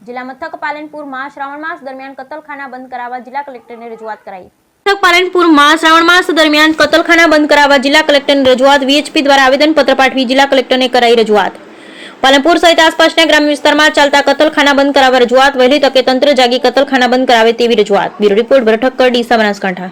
જિલ્લા મથક પાલનપુરમાં શ્રાવણ માસ દરમિયાન કતલખાના બંધ કરાવવા જિલ્લા કલેક્ટરને રજૂઆત કરાઈ. પાલનપુરમાં શ્રાવણ માસ દરમિયાન કતલખાના બંધ કરાવવા જિલ્લા કલેક્ટરની રજૂઆત. વીએચપી દ્વારા આવેદનપત્ર પાઠવી જિલ્લા કલેક્ટરને કરાઈ રજૂઆત. પાલનપુર સહિત આસપાસના ગ્રામ્ય વિસ્તારમાં ચાલતા કતલખાના બંધ કરાવવા રજૂઆત. વહેલી તકે તંત્ર જાગી કતલખાના બંધ કરાવે તેવી રજૂઆત. Bureau report Bharat Thakkar, Deesa, Banaskantha.